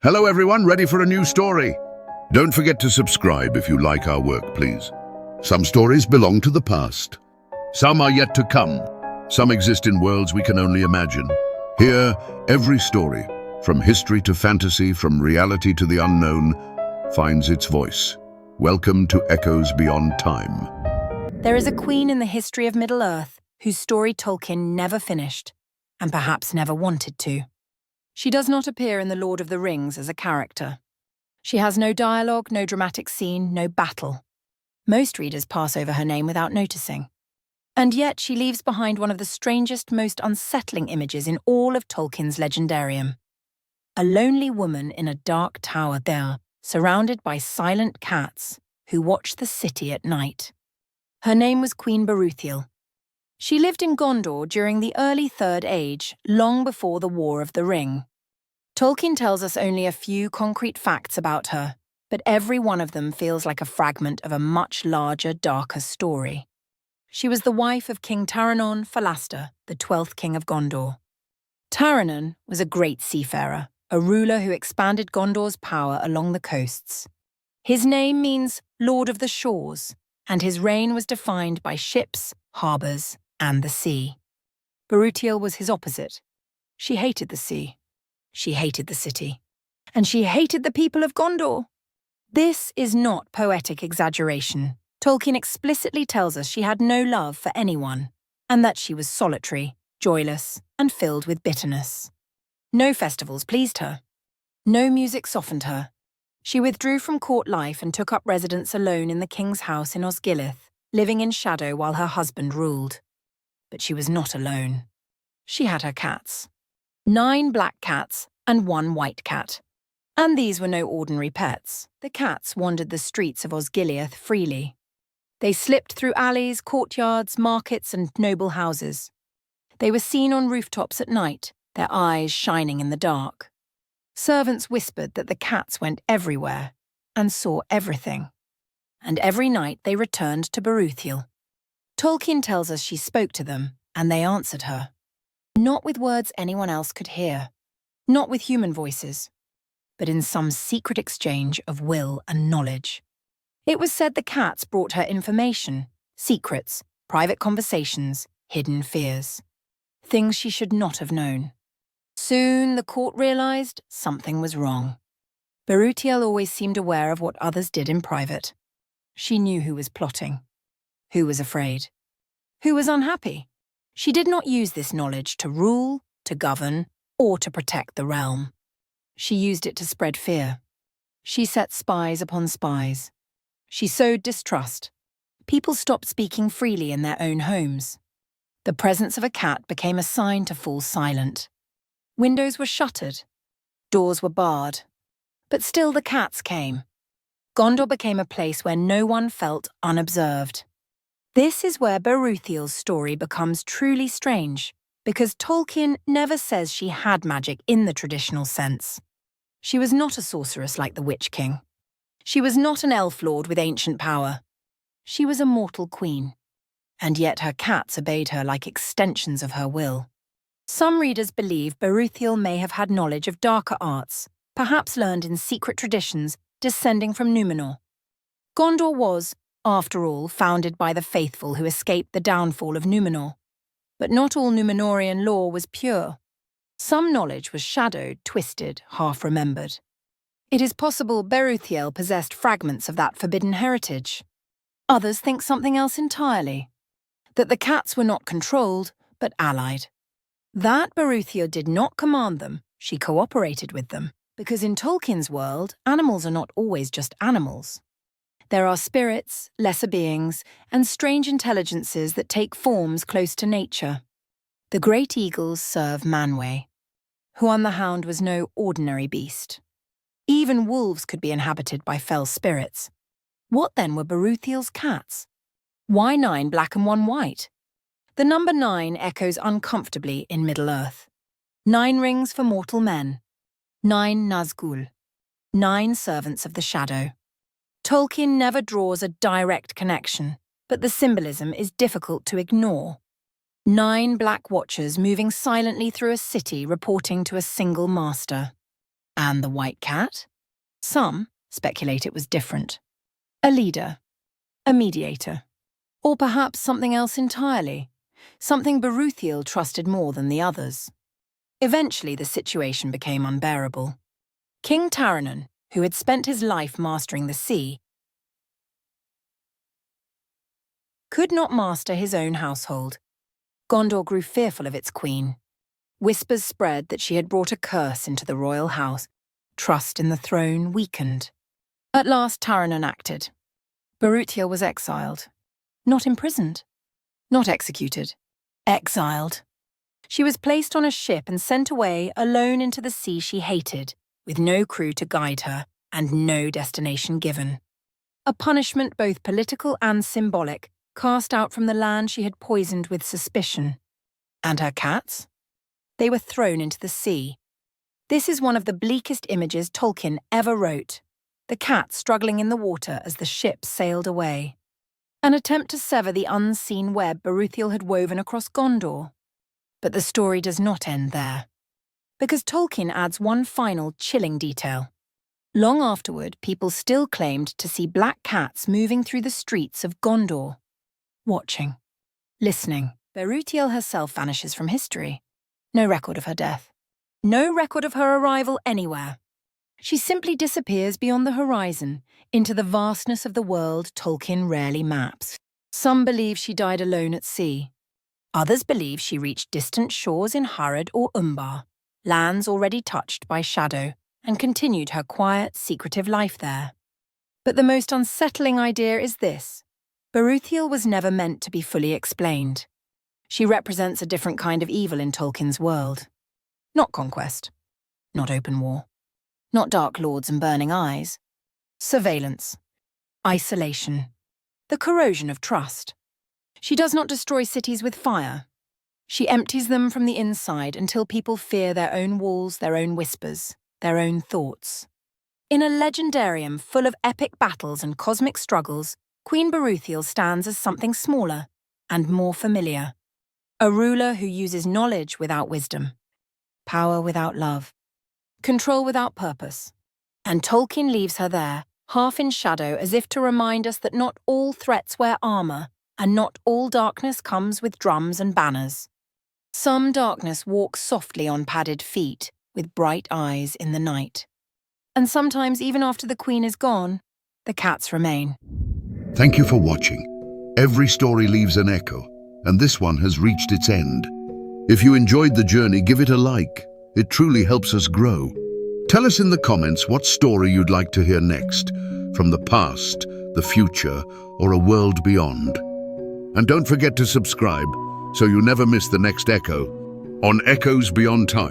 Hello everyone, ready for a new story? Don't forget to subscribe if you like our work, please. Some stories belong to the past. Some are yet to come. Some exist in worlds we can only imagine. Here, every story, from history to fantasy, from reality to the unknown, finds its voice. Welcome to Echoes Beyond Time. There is a queen in the history of Middle-earth whose story Tolkien never finished, and perhaps never wanted to. She does not appear in The Lord of the Rings as a character. She has no dialogue, no dramatic scene, no battle. Most readers pass over her name without noticing. And yet she leaves behind one of the strangest, most unsettling images in all of Tolkien's legendarium. A lonely woman in a dark tower there, surrounded by silent cats who watch the city at night. Her name was Queen Berúthiel. She lived in Gondor during the early Third Age, long before the War of the Ring. Tolkien tells us only a few concrete facts about her, but every one of them feels like a fragment of a much larger, darker story. She was the wife of King Taranon Falastor, the 12th King of Gondor. Taranon was a great seafarer, a ruler who expanded Gondor's power along the coasts. His name means Lord of the Shores, and his reign was defined by ships, harbours, and the sea. Berúthiel was his opposite. She hated the sea. She hated the city. And she hated the people of Gondor. This is not poetic exaggeration. Tolkien explicitly tells us she had no love for anyone, and that she was solitary, joyless, and filled with bitterness. No festivals pleased her. No music softened her. She withdrew from court life and took up residence alone in the king's house in Osgiliath, living in shadow while her husband ruled. But she was not alone. She had her cats. 9 black cats and 1 white cat. And these were no ordinary pets. The cats wandered the streets of Osgiliath freely. They slipped through alleys, courtyards, markets, and noble houses. They were seen on rooftops at night, their eyes shining in the dark. Servants whispered that the cats went everywhere and saw everything. And every night they returned to Berúthiel. Tolkien tells us she spoke to them, and they answered her. Not with words anyone else could hear, not with human voices, but in some secret exchange of will and knowledge. It was said the cats brought her information, secrets, private conversations, hidden fears. Things she should not have known. Soon the court realized something was wrong. Berúthiel always seemed aware of what others did in private. She knew who was plotting, who was afraid, who was unhappy. She did not use this knowledge to rule, to govern, or to protect the realm. She used it to spread fear. She set spies upon spies. She sowed distrust. People stopped speaking freely in their own homes. The presence of a cat became a sign to fall silent. Windows were shuttered. Doors were barred. But still the cats came. Gondor became a place where no one felt unobserved. This is where Berúthiel's story becomes truly strange, because Tolkien never says she had magic in the traditional sense. She was not a sorceress like the Witch King. She was not an elf lord with ancient power. She was a mortal queen. And yet her cats obeyed her like extensions of her will. Some readers believe Berúthiel may have had knowledge of darker arts, perhaps learned in secret traditions descending from Númenor. Gondor was, after all, founded by the faithful who escaped the downfall of Númenor. But not all Númenorian lore was pure. Some knowledge was shadowed, twisted, half-remembered. It is possible Berúthiel possessed fragments of that forbidden heritage. Others think something else entirely. That the cats were not controlled, but allied. That Berúthiel did not command them, she cooperated with them. Because in Tolkien's world, animals are not always just animals. There are spirits, lesser beings, and strange intelligences that take forms close to nature. The great eagles serve Manwë. Huan the Hound was no ordinary beast. Even wolves could be inhabited by fell spirits. What then were Berúthiel's cats? Why 9 black and 1 white? The number 9 echoes uncomfortably in Middle-earth. 9 rings for mortal men. 9 Nazgûl. 9 servants of the shadow. Tolkien never draws a direct connection, but the symbolism is difficult to ignore. 9 black watchers moving silently through a city reporting to a single master. And the white cat? Some speculate it was different. A leader, a mediator, or perhaps something else entirely, something Berúthiel trusted more than the others. Eventually, the situation became unbearable. King Taranon, who had spent his life mastering the sea, could not master his own household. Gondor grew fearful of its queen. Whispers spread that she had brought a curse into the royal house. Trust in the throne weakened. At last, Taranon acted. Berúthiel was exiled. Not imprisoned. Not executed. Exiled. She was placed on a ship and sent away alone into the sea she hated, with no crew to guide her and no destination given. A punishment both political and symbolic, cast out from the land she had poisoned with suspicion. And her cats? They were thrown into the sea. This is one of the bleakest images Tolkien ever wrote, the cats struggling in the water as the ship sailed away. An attempt to sever the unseen web Berúthiel had woven across Gondor. But the story does not end there. Because Tolkien adds one final chilling detail. Long afterward, people still claimed to see black cats moving through the streets of Gondor. Watching. Listening. Berúthiel herself vanishes from history. No record of her death. No record of her arrival anywhere. She simply disappears beyond the horizon, into the vastness of the world Tolkien rarely maps. Some believe she died alone at sea. Others believe she reached distant shores in Harad or Umbar, lands already touched by shadow, and continued her quiet, secretive life there. But the most unsettling idea is this. Berúthiel was never meant to be fully explained. She represents a different kind of evil in Tolkien's world. Not conquest. Not open war. Not dark lords and burning eyes. Surveillance. Isolation. The corrosion of trust. She does not destroy cities with fire. She empties them from the inside until people fear their own walls, their own whispers, their own thoughts. In a legendarium full of epic battles and cosmic struggles, Queen Berúthiel stands as something smaller and more familiar. A ruler who uses knowledge without wisdom, power without love, control without purpose. And Tolkien leaves her there, half in shadow, as if to remind us that not all threats wear armor, and not all darkness comes with drums and banners. Some darkness walks softly on padded feet, with bright eyes in the night. And sometimes, even after the queen is gone, the cats remain. Thank you for watching. Every story leaves an echo, and this one has reached its end. If you enjoyed the journey, give it a like. It truly helps us grow. Tell us in the comments what story you'd like to hear next, from the past, the future, or a world beyond. And don't forget to subscribe, so you never miss the next echo on Echoes Beyond Time.